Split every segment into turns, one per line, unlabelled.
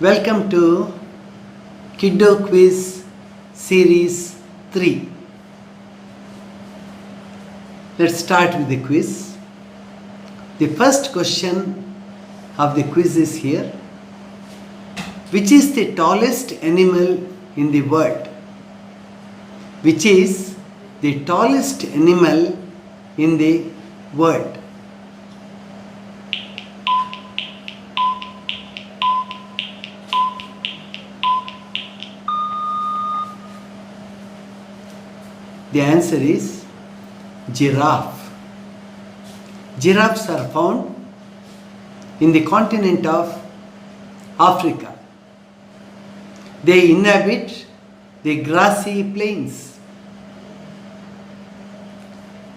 Welcome to Kiddo Quiz Series 3. Let's start with the quiz. The first question of the quiz is here. Which is the tallest animal in the world? Which is the tallest animal in the world? The answer is giraffe. Giraffes are found in the continent of Africa. They inhabit the grassy plains.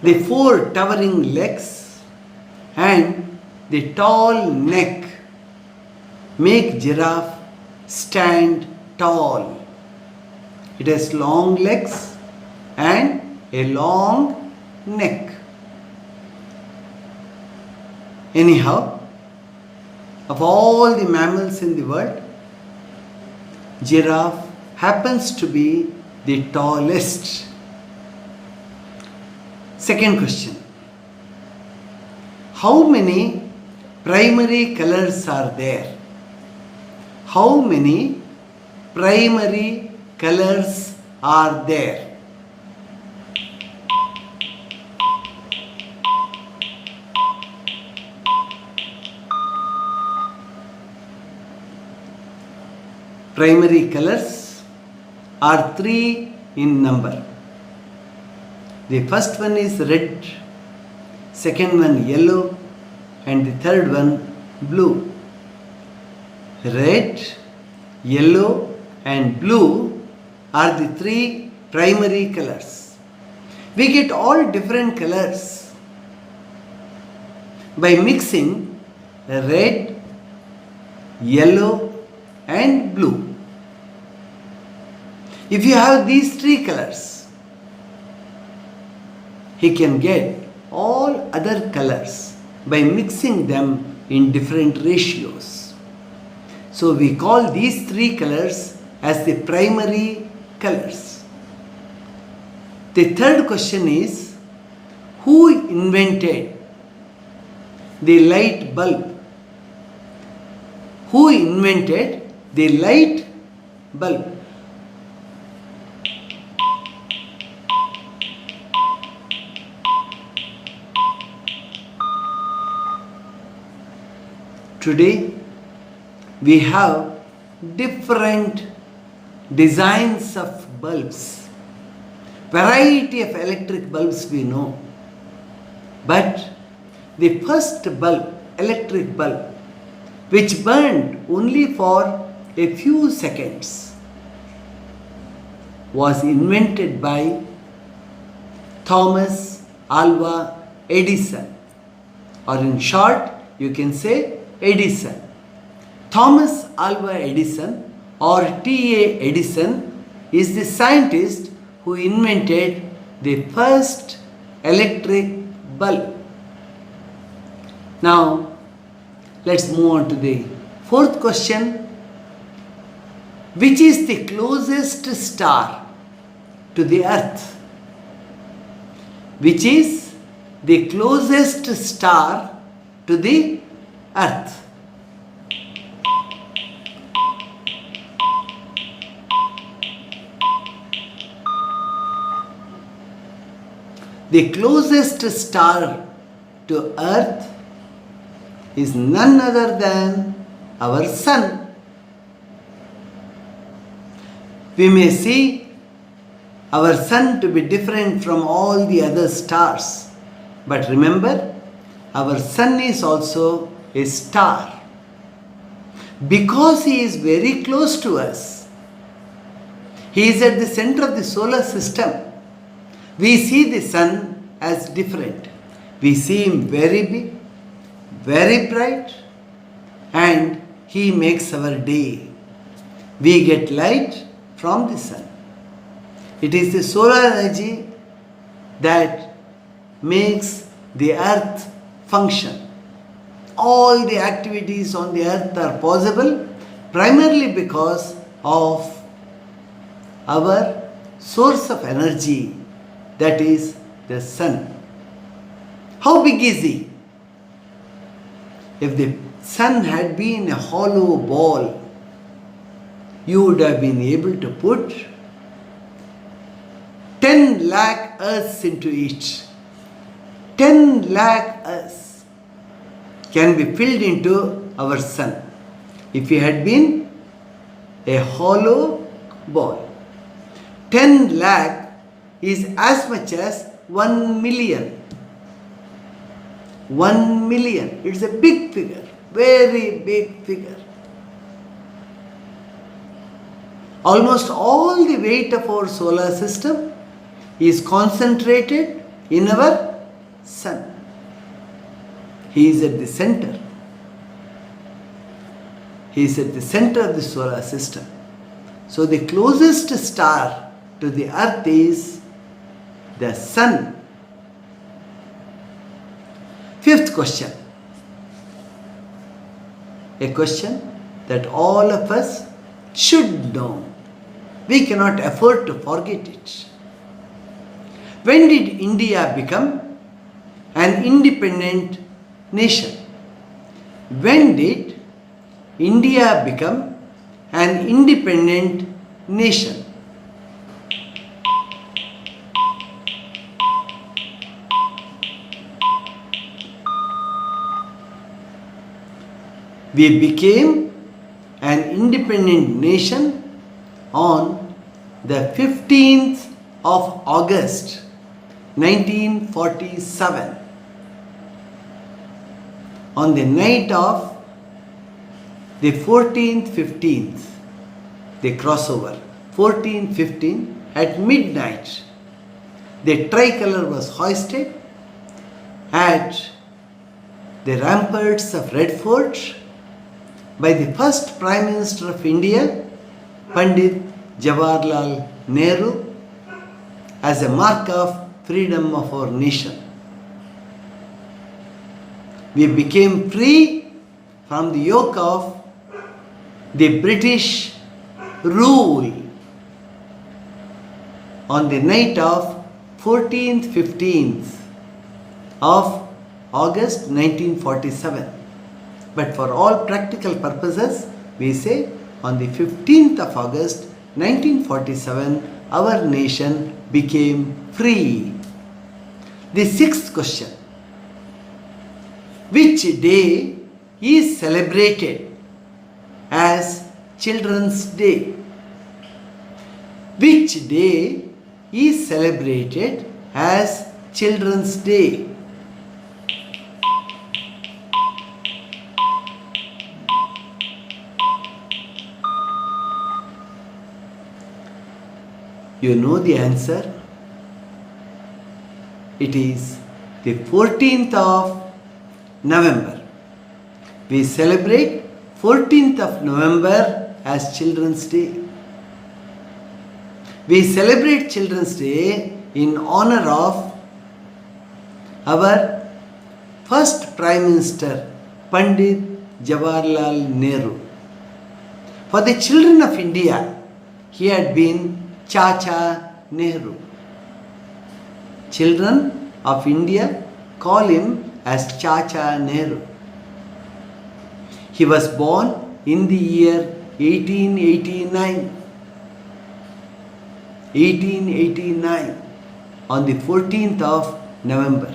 The four towering legs and the tall neck make giraffe stand tall. It has long legs and a long neck. Anyhow, of all the mammals in the world, giraffe happens to be the tallest. Second question. How many primary colors are there? How many primary colors are there? Primary colors are 3 in number. The first one is red, second one yellow, and the third one blue. Red, yellow, and blue are the 3 primary colors. We get all different colors by mixing red, yellow, and blue. If you have these 3 colors, he can get all other colors by mixing them in different ratios. So we call these 3 colors as the primary colors. The third question is, who invented the light bulb? Who invented the light bulb? Today, we have different designs of bulbs. Variety of electric bulbs we know. But the first bulb, electric bulb, which burned only for a few seconds, was invented by Thomas Alva Edison, or in short, you can say Edison. Thomas Alva Edison, or T.A. Edison, is the scientist who invented the first electric bulb. Now, let's move on to the fourth question. Which is the closest star to the earth? Which is the closest star to the earth? The closest star to earth is none other than our sun. We may see our sun to be different from all the other stars, but remember, our sun is also a star. Because he is very close to us, he is at the center of the solar system, we see the sun as different. We see him very big, very bright, and he makes our day. We get light from the sun. It is the solar energy that makes the earth function. All the activities on the earth are possible primarily because of our source of energy, that is the sun. How big is he? If the sun had been a hollow ball, you would have been able to put 10 lakh earths into it. 10 lakh earths can be filled into our sun if it had been a hollow ball. 10 lakh is as much as 1 million. 1 million. It's a big figure, very big figure. Almost all the weight of our solar system is concentrated in our sun. He is at the center. He is at the center of the solar system. So the closest star to the earth is the sun. Fifth question. A question that all of us should know. We cannot afford to forget it. When did India become an independent nation? When did India become an independent nation? We became an independent nation on the 15th of August 1947. On the night of the 14th, 15th, the crossover, 14th, 15th, at midnight, the tricolor was hoisted at the ramparts of Red Fort by the first Prime Minister of India, Pandit Jawaharlal Nehru, as a mark of freedom of our nation. We became free from the yoke of the British rule on the night of 14th, 15th of August 1947. But for all practical purposes, we say on the 15th of August 1947, our nation became free. The sixth question. Which day is celebrated as Children's Day? Which day is celebrated as Children's Day? You know the answer. It is the 14th of November. We celebrate 14th of November as Children's Day. We celebrate Children's Day in honor of our first Prime Minister, Pandit Jawaharlal Nehru. For the children of India, he had been Chacha Nehru. Children of India call him as Chacha Nehru. He was born in the year 1889. 1889 on the 14th of November.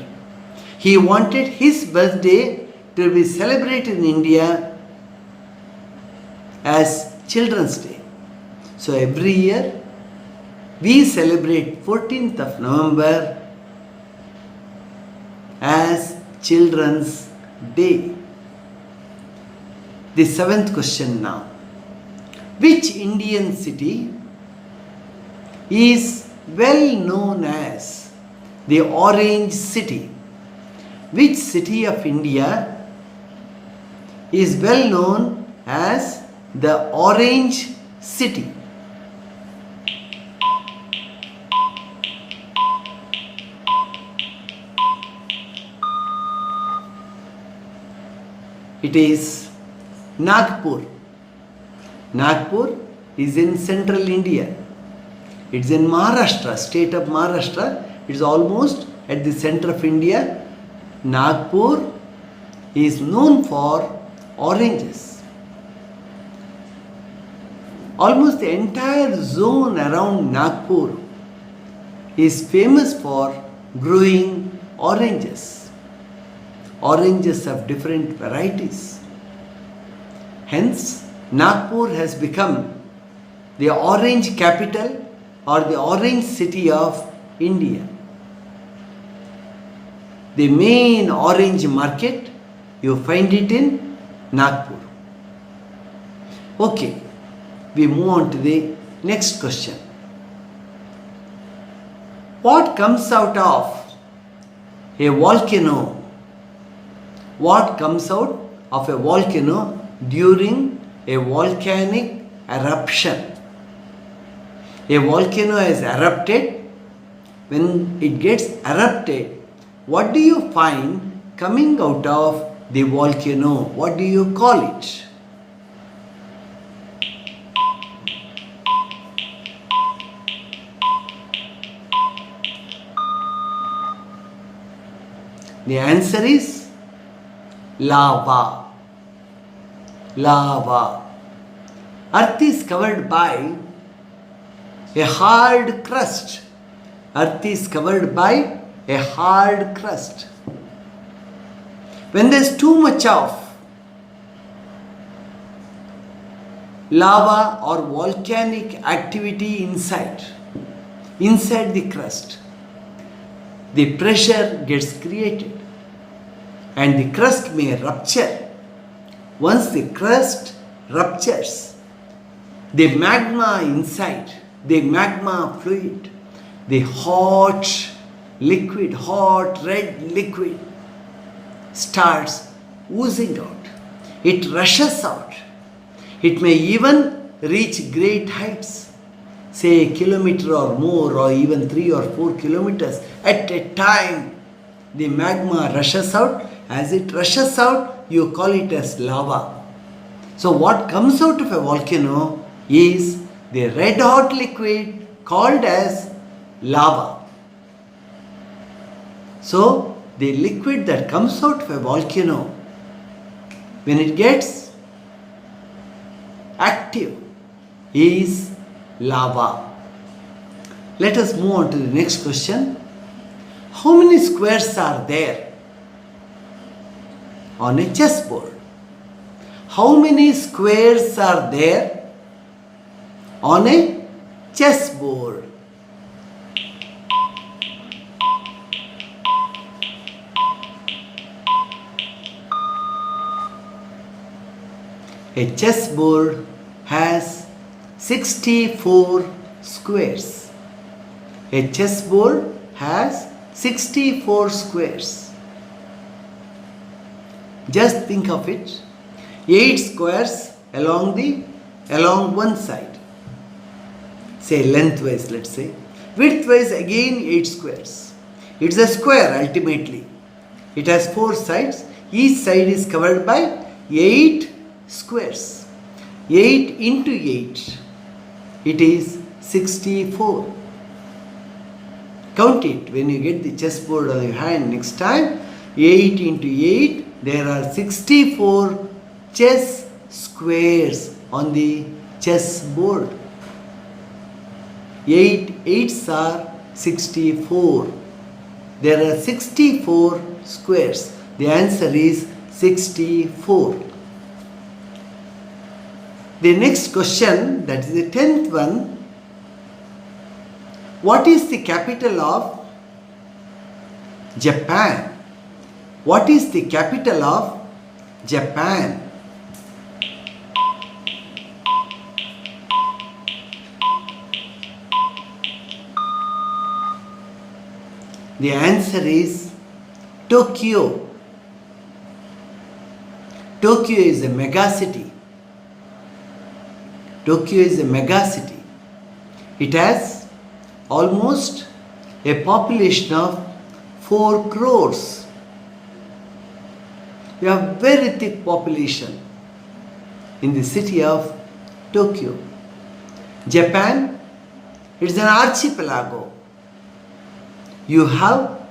He wanted his birthday to be celebrated in India as Children's Day. So every year we celebrate 14th of November as Children's Day. The seventh question now. Which Indian city is well known as the Orange City? Which city of India is well known as the Orange City? It is Nagpur. Nagpur is in central India. It's in Maharashtra, state of Maharashtra. It's almost at the center of India. Nagpur is known for oranges. Almost the entire zone around Nagpur is famous for growing oranges. Oranges of different varieties. Hence, Nagpur has become the orange capital or the orange city of India. The main orange market, you find it in Nagpur. Okay, we move on to the next question. What comes out of a volcano? What comes out of a volcano during a volcanic eruption? A volcano has erupted. When it gets erupted, what do you find coming out of the volcano? What do you call it? The answer is lava. Lava. Earth is covered by a hard crust. Earth is covered by a hard crust. When there's too much of lava or volcanic activity inside the crust, the pressure gets created and the crust may rupture. Once the crust ruptures, the magma inside, the magma fluid, the hot red liquid starts oozing out. It rushes out. It may even reach great heights, say a kilometer or more, or even 3 or 4 kilometers at a time. The magma rushes out. As it rushes out, you call it as lava. So what comes out of a volcano is the red hot liquid called as lava. So the liquid that comes out of a volcano, when it gets active, is lava. Let us move on to the next question. How many squares are there on a chessboard? How many squares are there on a chessboard? A chessboard has 64 squares. A chessboard has 64 squares. Just think of it. 8 squares along one side. Say lengthwise, let's say. Widthwise again 8 squares. It's a square ultimately. It has 4 sides. Each side is covered by 8 squares. 8 into 8. It is 64. Count it when you get the chessboard on your hand next time. 8 into 8. There are 64 chess squares on the chessboard. 8 8s are 64. There are 64 squares. The answer is 64. The next question, that is the 10th one. What is the capital of Japan? What is the capital of Japan? The answer is Tokyo. Tokyo is a megacity. Tokyo is a megacity. It has almost a population of 4 crores. We have very thick population in the city of Tokyo. Japan, it's an archipelago. You have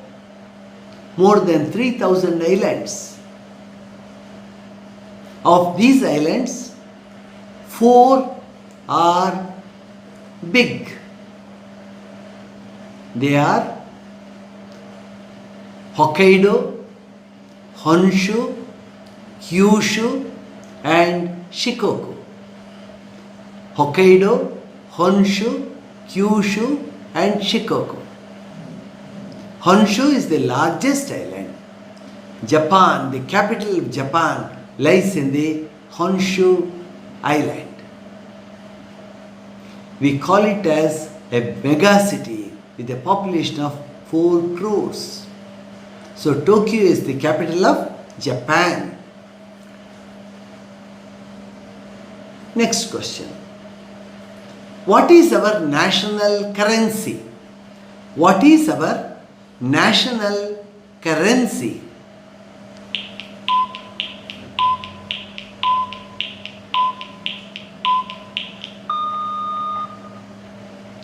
more than 3,000 islands. Of these islands, 4 are big. They are Hokkaido, Honshu, Kyushu and Shikoku. Hokkaido, Honshu, Kyushu and Shikoku. Honshu is the largest island. Japan, the capital of Japan, lies in the Honshu island. We call it as a mega city with a population of 4 crores. So Tokyo is the capital of Japan. Next question. What is our national currency? What is our national currency?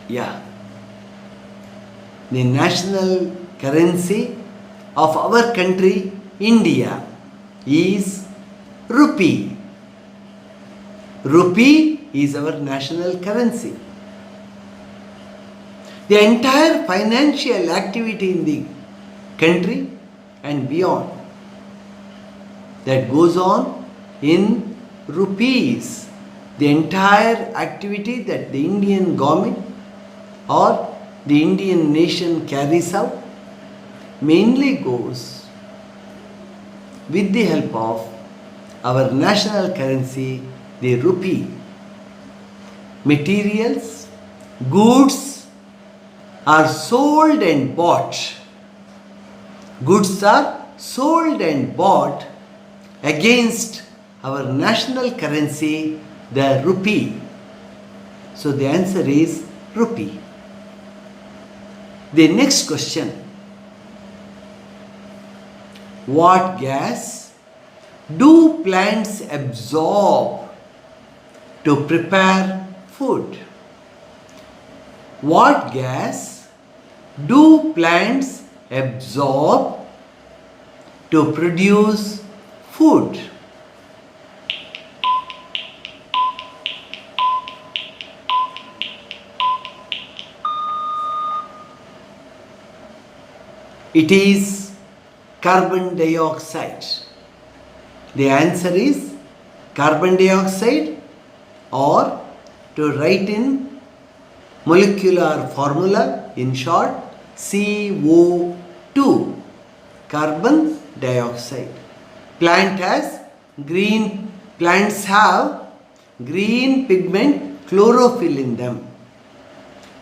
Yeah. The national currency of our country, India, is rupee. Rupee is our national currency. The entire financial activity in the country and beyond that goes on in rupees. The entire activity that the Indian government or the Indian nation carries out mainly goes with the help of our national currency, the rupee. Materials, goods are sold and bought. Goods are sold and bought against our national currency, the rupee. So the answer is rupee. The next question. What gas do plants absorb to prepare food? What gas do plants absorb to produce food? It is carbon dioxide. The answer is carbon dioxide, or to write in molecular formula, in short, CO2, carbon dioxide. Plants have green pigment chlorophyll in them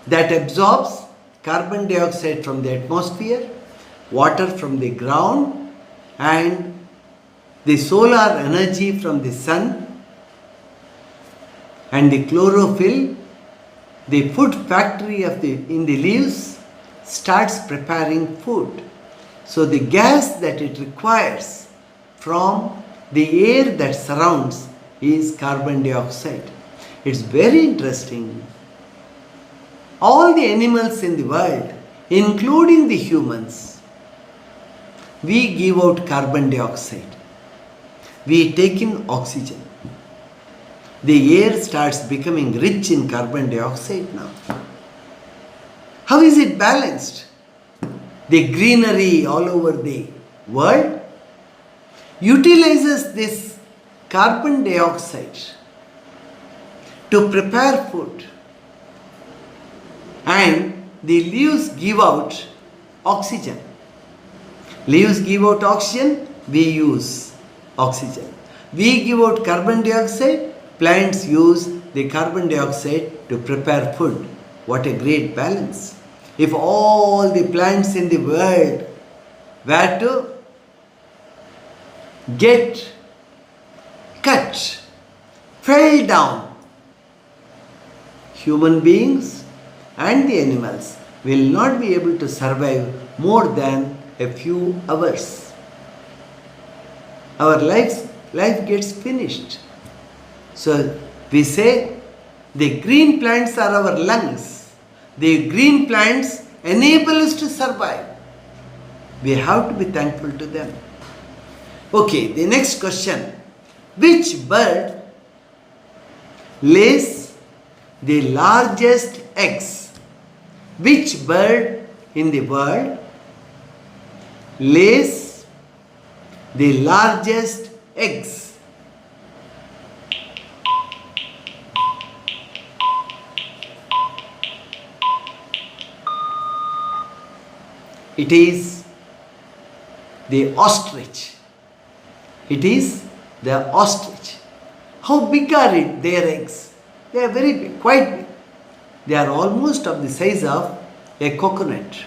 that absorbs carbon dioxide from the atmosphere, water from the ground and the solar energy from the sun, and the chlorophyll, the food factory in the leaves starts preparing food. So the gas that it requires from the air that surrounds is carbon dioxide. It's very interesting. All the animals in the world, including the humans, we give out carbon dioxide. We take in oxygen. The air starts becoming rich in carbon dioxide now. How is it balanced? The greenery all over the world utilizes this carbon dioxide to prepare food, and the leaves give out oxygen. Leaves give out oxygen, we use oxygen. We give out carbon dioxide, plants use the carbon dioxide to prepare food. What a great balance. If all the plants in the world were to get cut, fell down, human beings and the animals will not be able to survive more than a few hours. Our life gets finished. So we say The green plants are our lungs. The green plants enable us to survive. We have to be thankful to them. Okay, the next question. Which bird lays the largest eggs? Which bird in the world lays the largest eggs? It is the ostrich. It is the ostrich. How big are their eggs? They are very big, quite big. They are almost of the size of a coconut.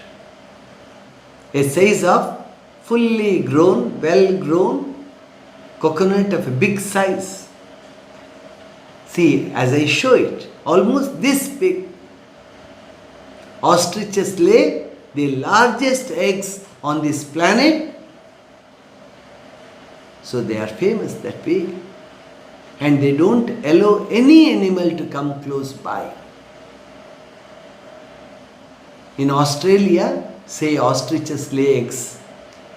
A size of fully grown, well grown coconut of a big size. See, as I show it, almost this big. Ostriches lay the largest eggs on this planet. So they are famous that way. And they don't allow any animal to come close by. In Australia, say ostriches lay eggs.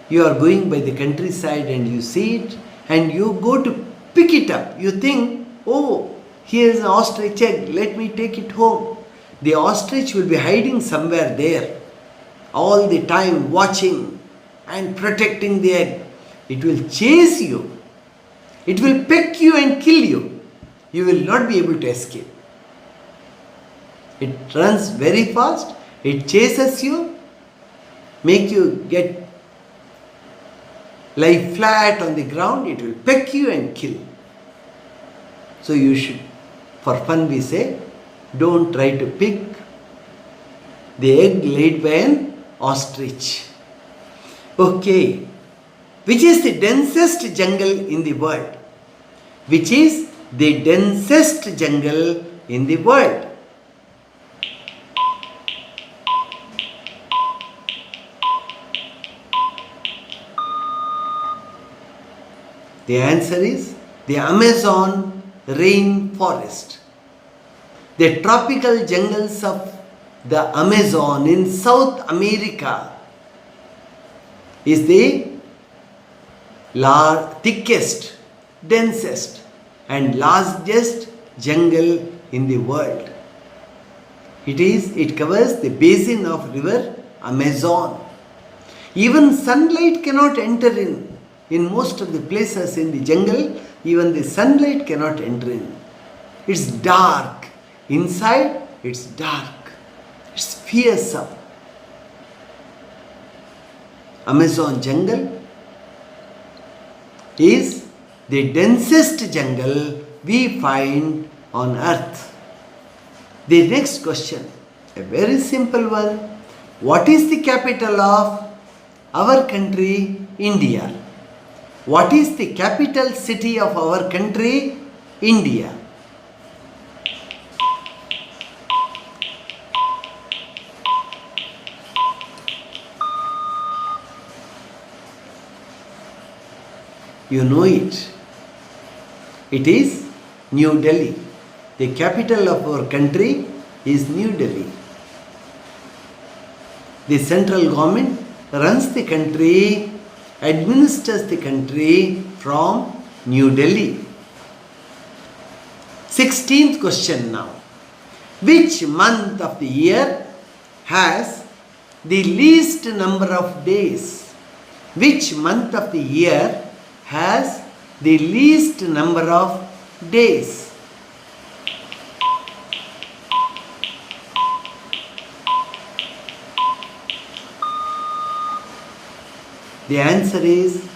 You are going by the countryside and you see it and you go to pick it up. You think, oh, here is an ostrich egg, let me take it home. The ostrich will be hiding somewhere there, all the time watching and protecting the egg. It will chase you. It will peck you and kill you. You will not be able to escape. It runs very fast. It chases you, make you lie flat on the ground. It will peck you and kill. So you should, for fun we say, don't try to pick the egg laid by an ostrich. Okay. Which is the densest jungle in the world? Which is the densest jungle in the world? The answer is the Amazon rainforest. The tropical jungles of the Amazon in South America is the thickest, densest and largest jungle in the world. It covers the basin of river Amazon. Even sunlight cannot enter in. In most of the places in the jungle, even the sunlight cannot enter in. It's dark. Inside, it's dark. It's fearsome. Amazon jungle is the densest jungle we find on earth. The next question, a very simple one. What is the capital of our country, India? What is the capital city of our country, India? You know it. It is New Delhi. The capital of our country is New Delhi. The central government runs the country, administers the country from New Delhi. 16th question now. Which month of the year has the least number of days? Which month of the year has the least number of days? The answer is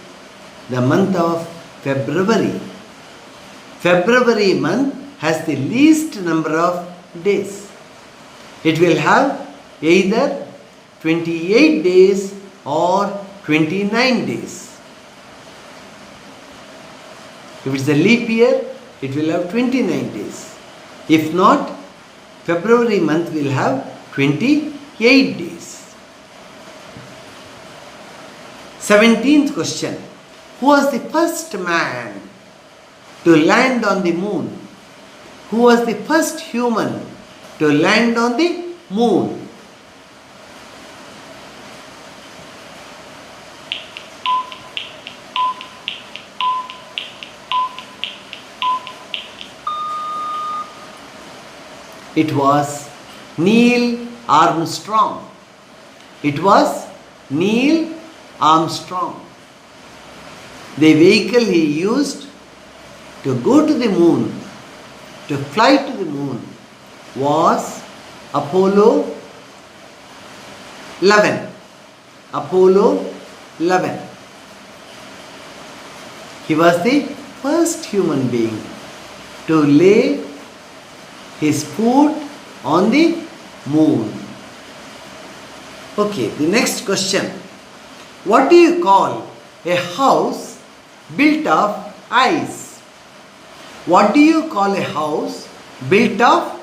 the month of February. February month has the least number of days. It will have either 28 days or 29 days. If it's a leap year, it will have 29 days. If not, February month will have 28 days. 17th question. Who was the first man to land on the moon? who was the first human to land on the moon? It was Neil Armstrong. It was Neil Armstrong. The vehicle he used to go to the moon, to fly to the moon, was Apollo 11. Apollo 11. He was the first human being to lay his foot on the moon. Okay, the next question. What do you call a house built of ice? What do you call a house built of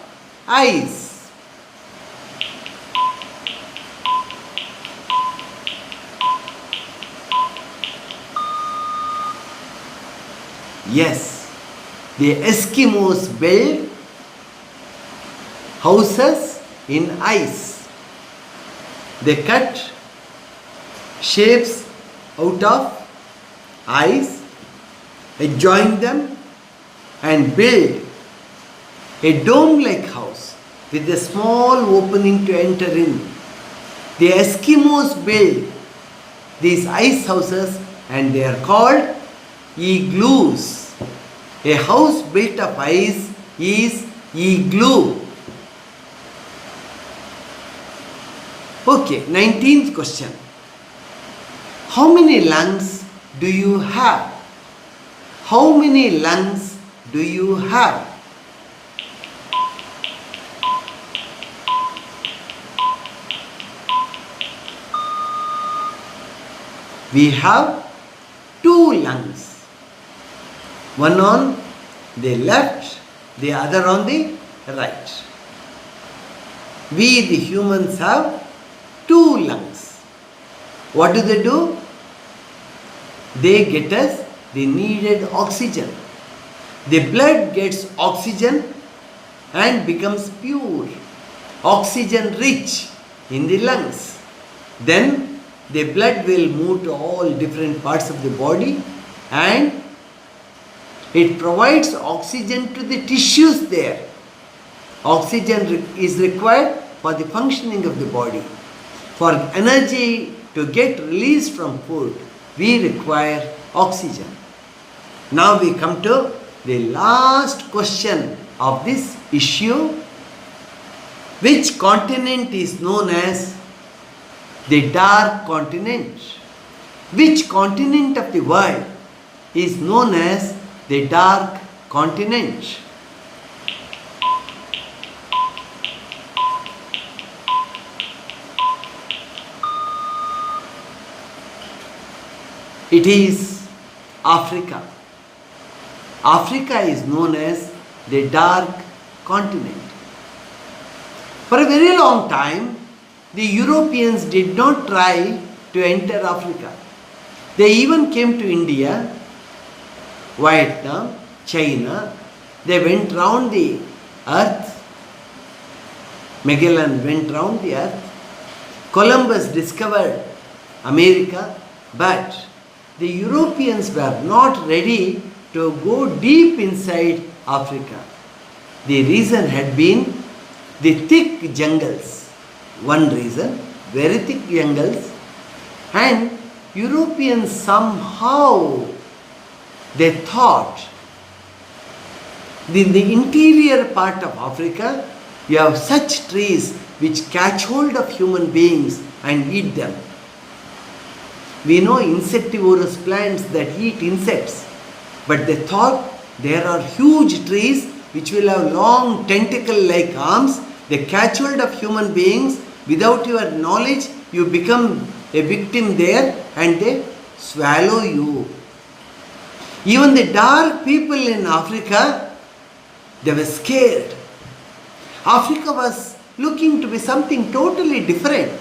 ice? Yes, the Eskimos build houses in ice. They cut shapes out of ice, join them and build a dome-like house with a small opening to enter in. The Eskimos build these ice houses and they are called igloos. A house built of ice is igloo. Okay, 19th question. How many lungs do you have? How many lungs do you have? We have 2 lungs. One on the left, the other on the right. We the humans have 2 lungs. What do? They get us the needed oxygen. The blood gets oxygen and becomes pure, oxygen rich in the lungs. Then the blood will move to all different parts of the body and it provides oxygen to the tissues there. Oxygen is required for the functioning of the body. For energy to get released from food, we require oxygen. Now we come to the last question of this issue. Which continent is known as the dark continent? Which continent of the world is known as the dark continent? It is Africa. Africa is known as the dark continent. For a very long time, the Europeans did not try to enter Africa. They even came to India, Vietnam, China. They went round the earth. Magellan went round the earth. Columbus discovered America, but the Europeans were not ready to go deep inside Africa. The reason had been the thick jungles. One reason, very thick jungles, and Europeans somehow they thought in the interior part of Africa you have such trees which catch hold of human beings and eat them. We know insectivorous plants that eat insects, but they thought there are huge trees which will have long tentacle-like arms. They catch hold of human beings. Without your knowledge, you become a victim there and they swallow you. Even the dark people in Africa, they were scared. Africa was looking to be something totally different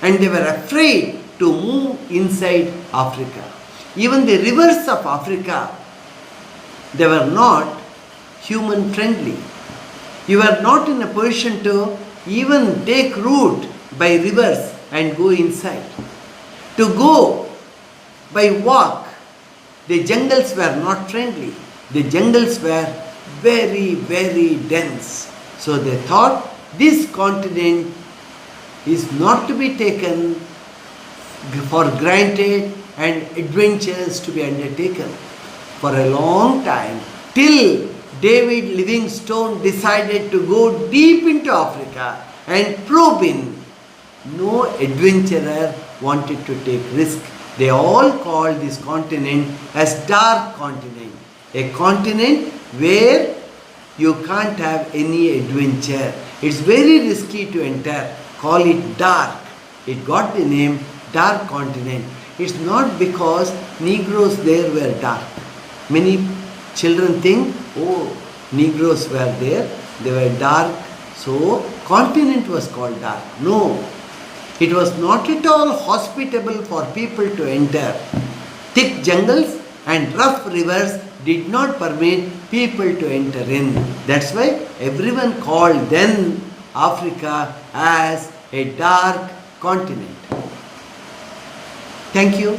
and they were afraid to move inside Africa. Even the rivers of Africa, they were not human friendly. You are not in a position to even take route by rivers and go inside. To go by walk, the jungles were not friendly. The jungles were very, very dense. So they thought this continent is not to be taken for granted and adventures to be undertaken for a long time till David Livingstone decided to go deep into Africa and probe in. No adventurer wanted to take risk. They all called this continent as dark continent. A continent where you can't have any adventure. It's very risky to enter. Call it dark. It got the name dark continent. It's not because Negroes there were dark. Many children think, oh, Negroes were there, they were dark, so continent was called dark. No, it was not at all hospitable for people to enter. Thick jungles and rough rivers did not permit people to enter in. That's why everyone called then Africa as a dark continent. Thank you.